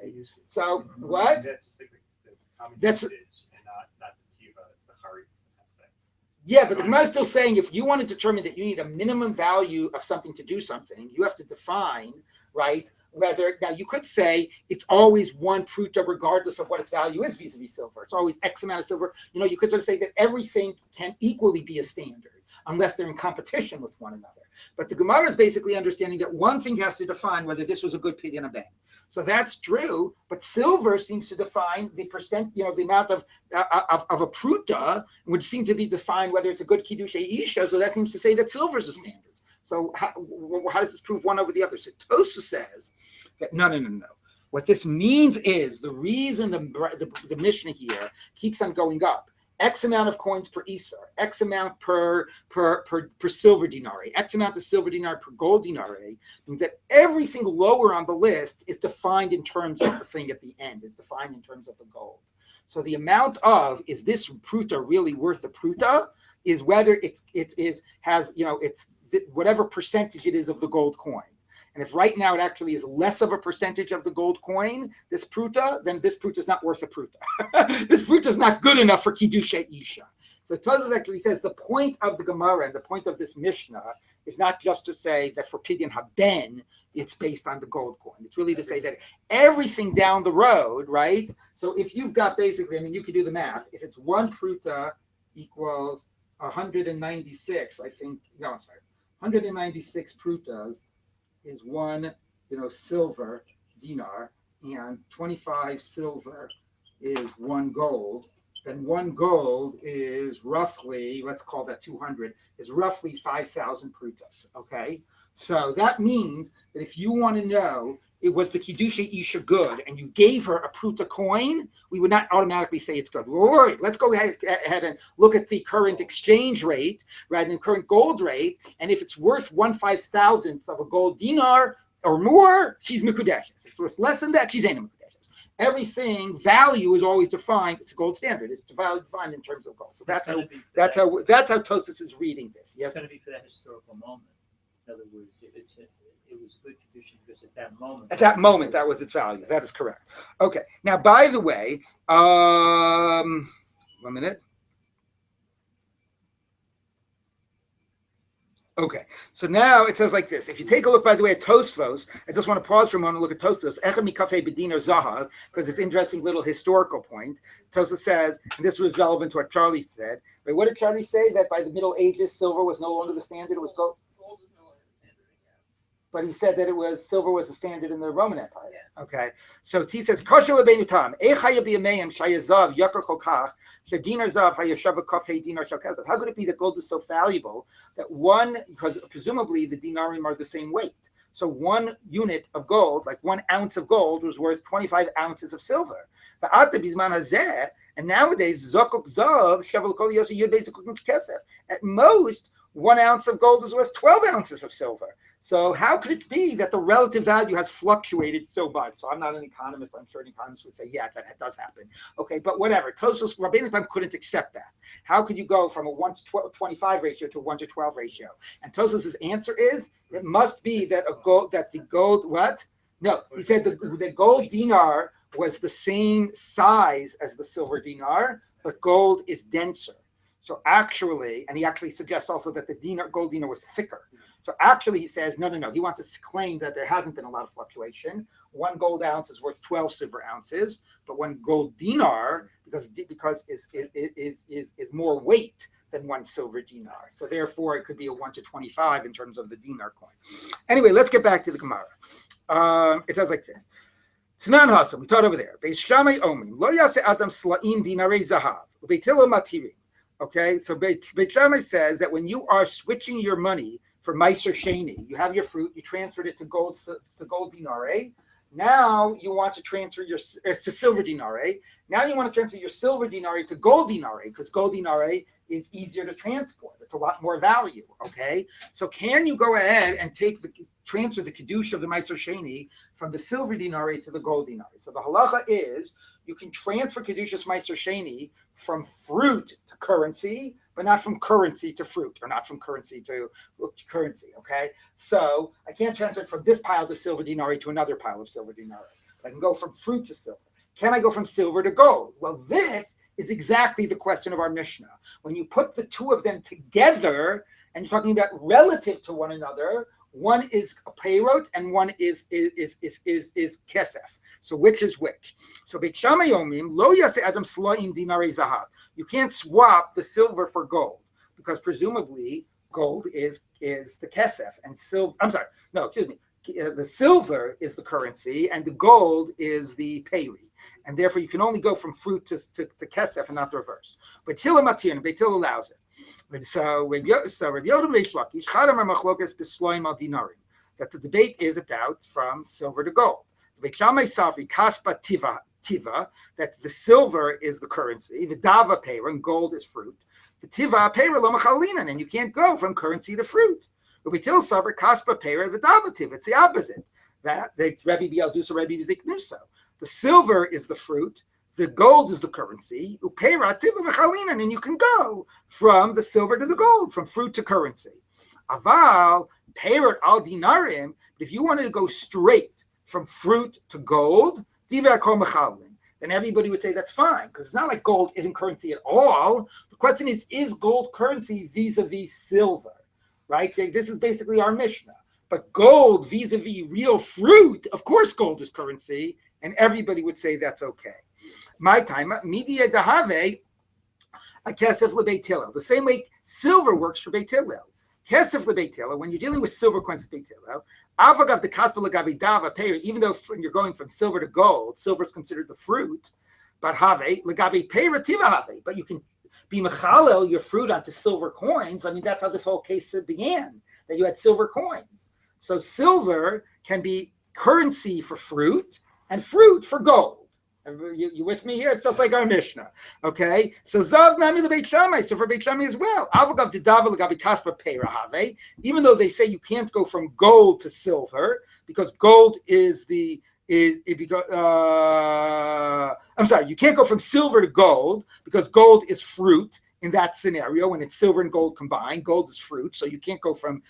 So what? That's like the common That's usage and not the tiva. It's the hari aspect. Yeah, but the Gemara is still saying if you want to determine that you need a minimum value of something to do something, you have to define, right? Whether, now you could say it's always 1 pruta regardless of what its value is vis-a-vis silver. It's always X amount of silver. You could sort of say that everything can equally be a standard unless they're in competition with one another. But the Gemara is basically understanding that one thing has to define whether this was a good pidyon ben. So that's true, but silver seems to define the percent, the amount of a pruta would seem to be defined whether it's a good kiddushay isha. So that seems to say that silver is a standard. So how does this prove one over the other? So Tosa says that no. What this means is the reason the Mishnah here keeps on going up. X amount of coins per Isar, X amount per silver dinari, X amount of silver dinar per gold dinari, means that everything lower on the list is defined in terms of the thing at the end, is defined in terms of the gold. So the amount of, is this pruta really worth the pruta, is whether it's whatever percentage it is of the gold coin. And if right now it actually is less of a percentage of the gold coin, this pruta, then this pruta is not worth a pruta. This pruta is not good enough for kiddushay isha. So Tozos actually says the point of the Gemara and the point of this Mishnah is not just to say that for pidyon haben, it's based on the gold coin. It's really to say that everything down the road, right? So if you've got basically, you can do the math. If it's 1 pruta equals 196, 196 prutas is 1, silver dinar, and 25 silver is 1 gold. Then 1 gold is roughly, let's call that 200, is roughly 5,000 prutas. Okay, so that means that if you want to know it was the Kiddusha Isha good, and you gave her a pruta coin, we would not automatically say it's good. We're worried. Let's go ahead and look at the current exchange rate, right, and current gold rate, and if it's worth 1/5000th of a gold dinar or more, she's Mikudeshes. If it's worth less than that, she's Ain't Mikudeshes. Everything, value is always defined, it's a gold standard, it's defined in terms of gold. So that's how Tosfos is reading this. Yes. It's going to be for that historical moment. In other words, it was good condition because at that moment. That was its value. That is correct. Okay. Now, by the way, 1 minute. Okay. So now it says like this. If you take a look, by the way, at Tosfos, I just want to pause for a moment and look at Tosfos. Echad mikafei bediner zahav, because it's an interesting little historical point. Tosfos says, and this was relevant to what Charlie said. Right, what did Charlie say? That by the Middle Ages, silver was no longer the standard. It was gold. Gold was no longer the standard. But he said that silver was the standard in the Roman Empire. Yeah. Okay. So T says, Kosher lebeinu tam, echaya b'yameim shayazav yakar kolkach, shadinar zav hayashava kafei dinar shalkezav. How could it be that gold was so valuable that because presumably the dinarim are the same weight. So 1 unit of gold, like 1 ounce of gold, was worth 25 ounces of silver. And nowadays, zokok zav shavel kol yosi yud bezikuk kesef. At most, 1 ounce of gold is worth 12 ounces of silver. So how could it be that the relative value has fluctuated so much? So I'm not an economist. I'm sure an economist would say, yeah, that does happen. Okay, but whatever. Tosfos Rabbeinu Tam couldn't accept that. How could you go from a 1:25 ratio to a 1:12 ratio? And Tosfos' answer is, it must be that the gold, what? No, he said the gold dinar was the same size as the silver dinar, but gold is denser. So actually, and he actually suggests also that the gold dinar was thicker. So actually, he says, no. He wants to claim that there hasn't been a lot of fluctuation. 1 gold ounce is worth 12 silver ounces, but 1 gold dinar, because is more weight than 1 silver dinar. So therefore, it could be a 1:25 in terms of the dinar coin. Anyway, let's get back to the Gemara. It says like this. Tanan Hasan, we taught over there. Beis Shammai Omrim, lo yase adam sla'im dinarei zahav, ubeitilo matirim. Okay, so Beit Shammai says that when you are switching your money for Meiser Sheni, you have your fruit, you transferred it to gold dinare. Now you want to transfer to silver dinare. Now you want to transfer your silver dinare to gold dinare because gold dinare is easier to transport. It's a lot more value. Okay, so can you go ahead and transfer the kedusha of the Meiser Sheni from the silver dinare to the gold dinare? So the halacha is you can transfer kedushas Meiser Sheni from fruit to currency, but not from currency to fruit, or not from currency to currency, okay? So I can't transfer it from this pile of silver dinari to another pile of silver dinari. But I can go from fruit to silver. Can I go from silver to gold? Well, this is exactly the question of our Mishnah. When you put the two of them together, and you're talking about relative to one another, one is a peyrot and one is kesef. So which is which? So Beit Shammai Omrim lo yase adam sla'im dinarei zahav. You can't swap the silver for gold because presumably gold is the kesef and silver. I'm sorry, no, excuse me. The silver is the currency and the gold is the payri, and therefore you can only go from fruit to kesef and not the reverse. But Tila Matir and Beit Hillel allows it. So Rabbi Yoda Reish Lakish Chadamar Machlokas B'Sloim Al Dinarim, that the debate is about from silver to gold. Beit Shammai Savri Kaspa Tiva, that the silver is the currency, the Dava Pera, and gold is fruit. The Tiva Pera Lo Machalinan, and you can't go from currency to fruit. Beit Hillel Savri Kaspa Pera, the Dava Tiva, it's the opposite. That Rabbi Bialdusa, Rabbi Ziknuso. The silver is the fruit. The gold is the currency, and you can go from the silver to the gold, from fruit to currency. Aval, peirat al dinarim, but if you wanted to go straight from fruit to gold, then everybody would say that's fine, because it's not like gold isn't currency at all. The question is gold currency vis-a-vis silver, right? This is basically our Mishnah. But gold vis-a-vis real fruit, of course gold is currency, and everybody would say that's okay. My time, media dahave, a kesef lebeit Hillel. The same way silver works for Beit Hillel. Kesef lebeit Hillel, when you're dealing with silver coins at Beit Hillel, avagav the kaspa legabi dava pei, even though when you're going from silver to gold, silver is considered the fruit, but have legabi pei rativa have, but you can be mechalel your fruit onto silver coins. I mean, that's how this whole case began, that you had silver coins. So silver can be currency for fruit and fruit for gold. You with me here? It's just like our Mishnah. Okay, so Zav Nami LeBeit Shammai. So for Beit Shammai as well. Avagav Didava L'Gabi Kaspa Peirahave. Even though they say you can't go from gold to silver because gold is the I'm sorry, you can't go from silver to gold because gold is fruit in that scenario when it's silver and gold combined. Gold is fruit, so you can't go from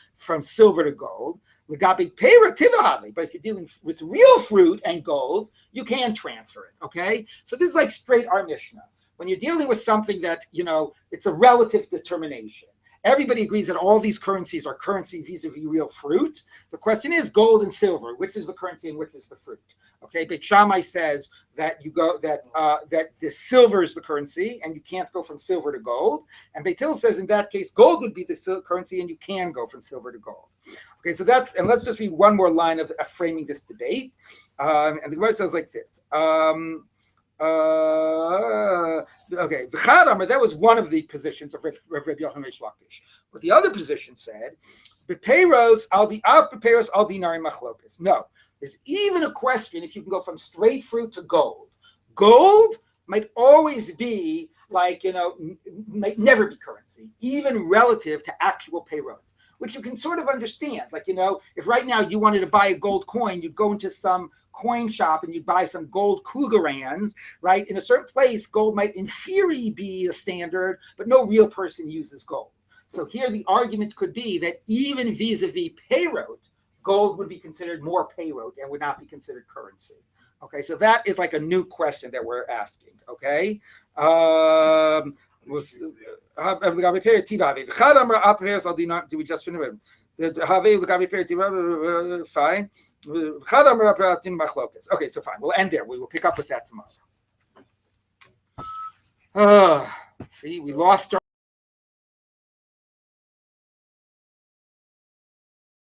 silver to gold. But if you're dealing with real fruit and gold, you can transfer it. Okay, so this is like straight our Mishnah. When you're dealing with something that it's a relative determination. Everybody agrees that all these currencies are currency vis-a-vis real fruit. The question is gold and silver. Which is the currency and which is the fruit? Okay, Beit Shammai says that that the silver is the currency and you can't go from silver to gold. And Beit Hillel says in that case gold would be the currency and you can go from silver to gold. Okay, so and let's just read one more line of framing this debate. And the Gemara says like this. Okay, that was one of the positions of Rabbi Yochanan Reish Lakish. But the other position said, "Beperos al the av beperos al dinarim machlokas." No, there's even a question if you can go from straight fruit to gold. Gold might always be might never be currency, even relative to actual peyrot, which you can sort of understand. If right now you wanted to buy a gold coin, you'd go into some coin shop and you'd buy some gold Krugerrands, right? In a certain place, gold might in theory be a standard, but no real person uses gold. So here the argument could be that even vis-a-vis peyrot, gold would be considered more peyrot and would not be considered currency. Okay, so that is like a new question that we're asking. Okay. Do we just finish it? Fine. Okay, so fine. We'll end there. We will pick up with that tomorrow. See, we lost our